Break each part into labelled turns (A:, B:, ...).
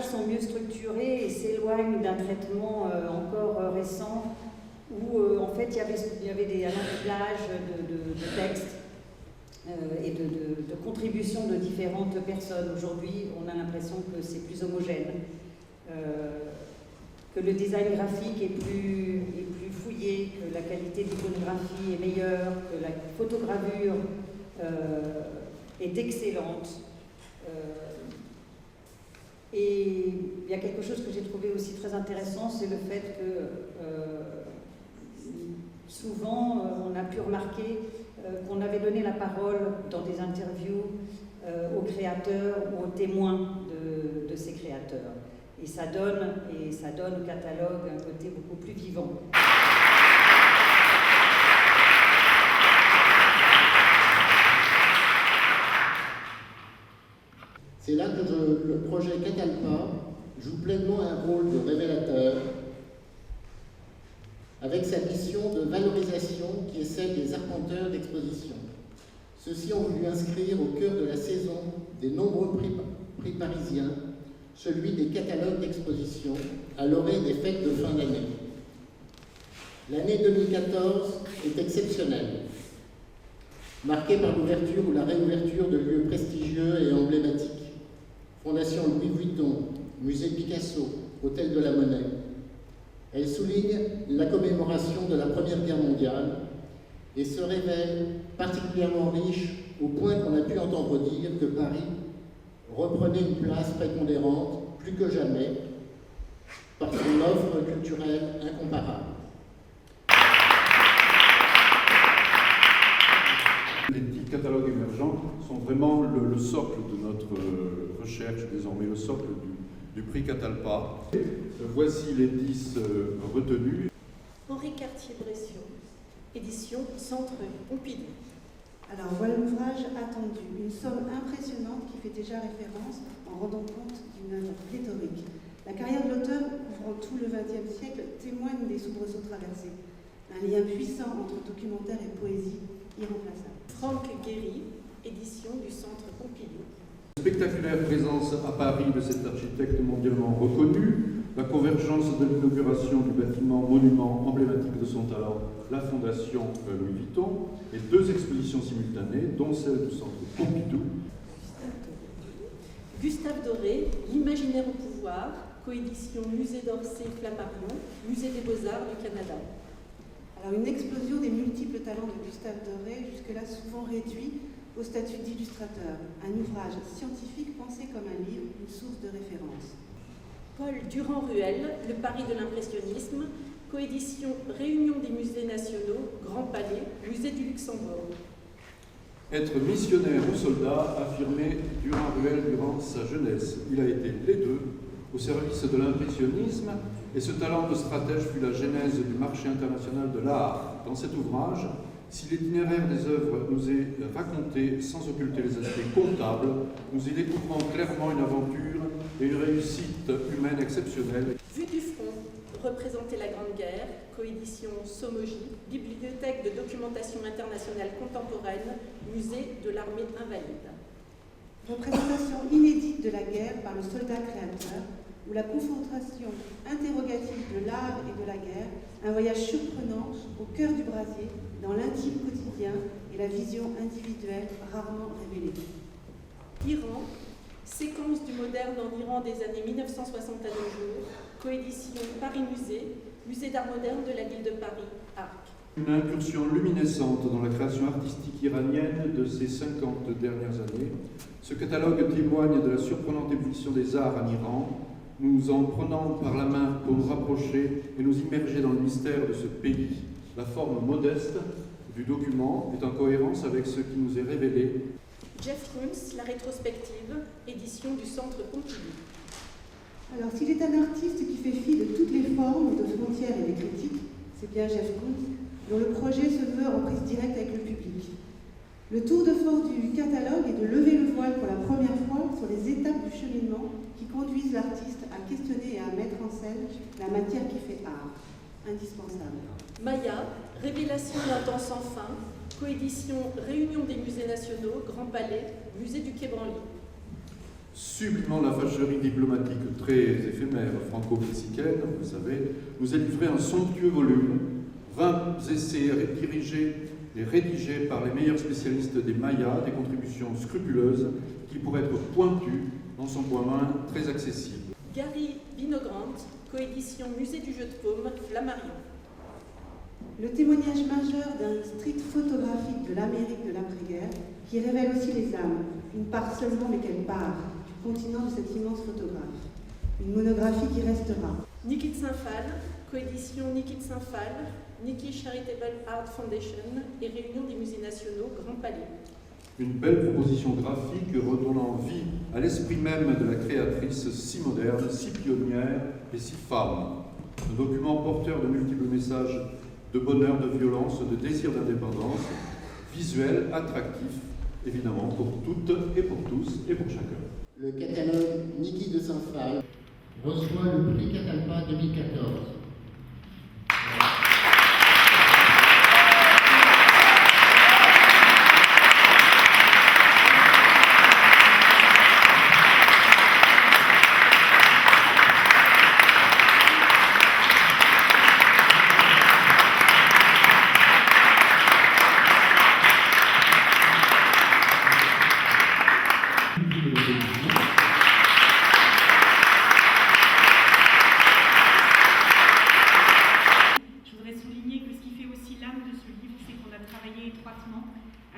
A: ouvrages sont mieux structurés et s'éloignent d'un traitement encore récent où en fait il y avait un empilage de textes et de contributions de différentes personnes. Aujourd'hui, on a l'impression que c'est plus homogène, que le design graphique est plus fouillé, que la qualité d'iconographie est meilleure, que la photogravure est excellente. Et il y a quelque chose que j'ai trouvé aussi très intéressant, c'est le fait que souvent on a pu remarquer qu'on avait donné la parole dans des interviews aux créateurs ou aux témoins de ces créateurs. Et ça donne au catalogue un côté beaucoup plus vivant.
B: C'est là que le projet Catalpa joue pleinement un rôle de révélateur, avec sa mission de valorisation qui est celle des arpenteurs d'exposition. Ceux-ci ont voulu inscrire au cœur de la saison des nombreux prix parisiens, celui des catalogues d'exposition à l'orée des fêtes de fin d'année. L'année 2014 est exceptionnelle, marquée par l'ouverture ou la réouverture de lieux prestigieux et emblématiques. Fondation Louis Vuitton, Musée Picasso, Hôtel de la Monnaie. Elle souligne la commémoration de la Première Guerre mondiale et se révèle particulièrement riche au point qu'on a pu entendre dire que Paris reprenait une place prépondérante plus que jamais par son offre culturelle incomparable.
C: Les petits catalogues émergents sont vraiment le socle de notre recherche, désormais le socle du prix Catalpa. Voici les 10 retenus.
D: Henri Cartier-Bression, édition Centre Pompidou.
E: Alors voilà l'ouvrage attendu, une somme impressionnante qui fait déjà référence en rendant compte d'une œuvre pléthorique. La carrière de l'auteur, couvrant tout le XXe siècle, témoigne des soubresauts traversés. Un lien puissant entre documentaire et poésie irremplaçable.
D: Franck Guéry, édition du Centre Pompidou.
C: Spectaculaire présence à Paris de cet architecte mondialement reconnu, la convergence de l'inauguration du bâtiment monument emblématique de son talent, la Fondation Louis Vuitton, et 2 expositions simultanées, dont celle du Centre Pompidou.
D: Gustave Doré, L'imaginaire au pouvoir, coédition Musée d'Orsay Flammarion, Musée des Beaux-Arts du Canada.
E: Alors une explosion des multiples talents de Gustave Doré, jusque-là souvent réduit au statut d'illustrateur, un ouvrage scientifique pensé comme un livre, une source de référence.
D: Paul Durand-Ruel, Le Paris de l'impressionnisme, coédition Réunion des musées nationaux, Grand Palais, Musée du Luxembourg.
C: Être missionnaire ou soldat, affirmait Durand-Ruel durant sa jeunesse. Il a été les deux, au service de l'impressionnisme, et ce talent de stratège fut la genèse du marché international de l'art. Dans cet ouvrage, si l'itinéraire des œuvres nous est raconté sans occulter les aspects comptables, nous y découvrons clairement une aventure et une réussite humaine exceptionnelle.
D: Vue du front, représenter la Grande Guerre, coédition Somogy, Bibliothèque de documentation internationale contemporaine, Musée de l'armée invalide.
E: Représentation inédite de la guerre par le soldat créateur, où la confrontation interrogative de l'art et de la guerre, un voyage surprenant au cœur du brasier, dans l'intime quotidien et la vision individuelle rarement révélée.
D: Iran, séquence du moderne en Iran des années 1960 à nos jours, coédition Paris Musée, Musée d'art moderne de la ville de Paris, ARC.
C: Une incursion luminescente dans la création artistique iranienne de ces 50 dernières années. Ce catalogue témoigne de la surprenante ébullition des arts en Iran, nous en prenant par la main pour nous rapprocher et nous immerger dans le mystère de ce pays. La forme modeste du document est en cohérence avec ce qui nous est révélé.
D: Jeff Koons, La rétrospective, édition du Centre Pompidou.
E: Alors, s'il est un artiste qui fait fi de toutes les formes, de frontières et des critiques, c'est bien Jeff Koons, dont le projet se veut en prise directe avec le public. Le tour de force du catalogue est de lever le voile pour la première fois sur les étapes du cheminement qui conduisent l'artiste à questionner et à mettre en scène la matière qui fait art. Indispensable.
D: Maya, Révélation d'un temps sans fin, coédition Réunion des musées nationaux, Grand Palais, Musée du Quai Branly.
C: Sublimant la fâcherie diplomatique très éphémère franco-mexicaine, vous savez, nous est livré un somptueux volume, 20 essais dirigés et rédigés par les meilleurs spécialistes des Mayas, des contributions scrupuleuses qui pourraient être pointues, dans son point main très accessible.
D: Gary Vinogrand, coédition Musée du jeu de paume, Flammarion.
E: Le témoignage majeur d'un street photographique de l'Amérique de l'après-guerre qui révèle aussi les âmes, une part seulement mais quelle part, du continent de cet immense photographe. Une monographie qui restera.
D: Niki de Saint-Phal, coédition Niki de Saint-Phal, Niki Charitable Art Foundation et réunion des musées nationaux Grand Palais.
C: Une belle proposition graphique redonnant vie à l'esprit même de la créatrice si moderne, si pionnière et si femme. Un document porteur de multiples messages de bonheur, de violence, de désir d'indépendance, visuel, attractif, évidemment pour toutes et pour tous et pour chacun.
B: Le catalogue Niki de Saint-Phal reçoit le prix Catalpa 2014.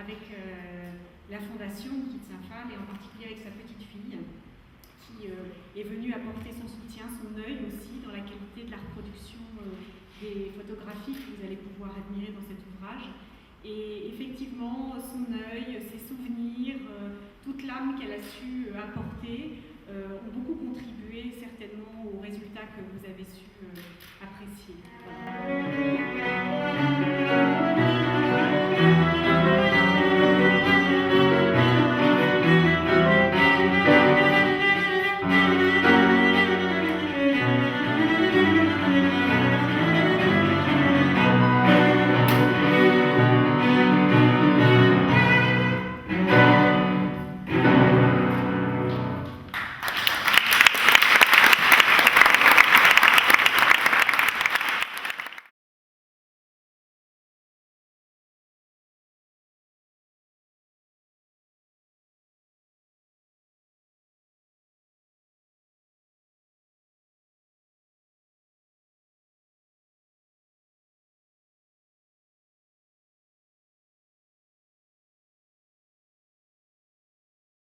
F: avec la fondation Niki de Saint-Phal et en particulier avec sa petite fille qui est venue apporter son soutien, son œil aussi dans la qualité de la reproduction des photographies que vous allez pouvoir admirer dans cet ouvrage. Et effectivement, son œil, ses souvenirs, toute l'âme qu'elle a su apporter ont beaucoup contribué certainement aux résultats que vous avez su apprécier. Voilà.